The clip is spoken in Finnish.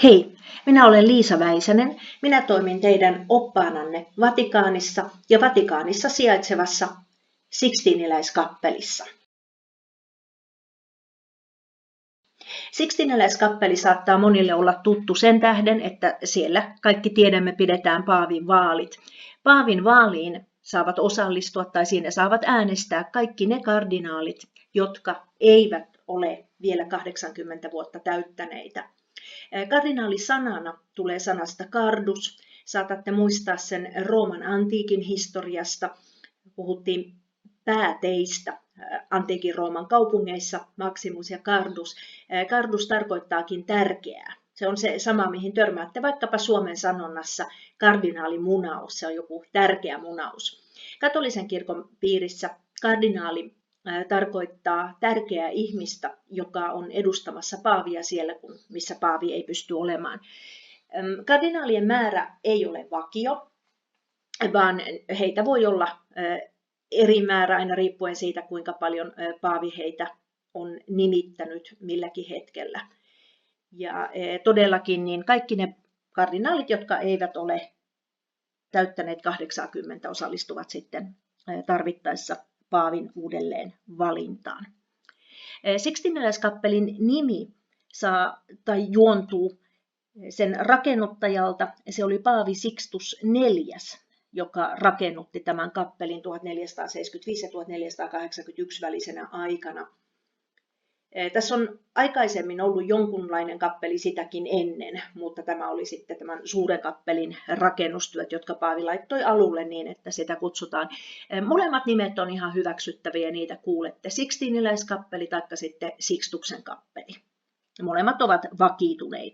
Hei, minä olen Liisa Väisänen. Minä toimin teidän oppaananne Vatikaanissa ja Vatikaanissa sijaitsevassa Sixtiiniläiskappelissa. Sixtiiniläiskappeli saattaa monille olla tuttu sen tähden, että siellä kaikki tiedämme pidetään paavin vaalit. Paavin vaaliin saavat osallistua tai siinä saavat äänestää kaikki ne kardinaalit, jotka eivät ole vielä 80 vuotta täyttäneitä. Kardinaalisanana tulee sanasta cardus. Saatatte muistaa sen Rooman antiikin historiasta. Puhuttiin pääteistä antiikin Rooman kaupungeissa, Maximus ja Cardus. Cardus tarkoittaakin tärkeää. Se on se sama, mihin törmäätte vaikkapa Suomen sanonnassa kardinaalimunaus. Se on joku tärkeä munaus. Katolisen kirkon piirissä kardinaali tarkoittaa tärkeää ihmistä, joka on edustamassa paavia siellä, missä paavi ei pysty olemaan. Kardinaalien määrä ei ole vakio, vaan heitä voi olla eri määrä aina riippuen siitä, kuinka paljon paavi heitä on nimittänyt milläkin hetkellä. Ja todellakin niin kaikki ne kardinaalit, jotka eivät ole täyttäneet 80, osallistuvat sitten tarvittaessa paavin uudelleen valintaan. Sixtiiniläiskappelin nimi juontuu sen rakennuttajalta. Se oli Paavi Sixtus IV, joka rakennutti tämän kappelin 1475 ja 1481 välisenä aikana. Tässä on aikaisemmin ollut jonkunlainen kappeli sitäkin ennen, mutta tämä oli sitten tämän suuren kappelin rakennustyöt, jotka Paavi laittoi alulle niin, että sitä kutsutaan. Molemmat nimet on ihan hyväksyttäviä ja niitä kuulette. Sixtiiniläiskappeli tai sitten Sixtuksen kappeli. Molemmat ovat vakiintuneita.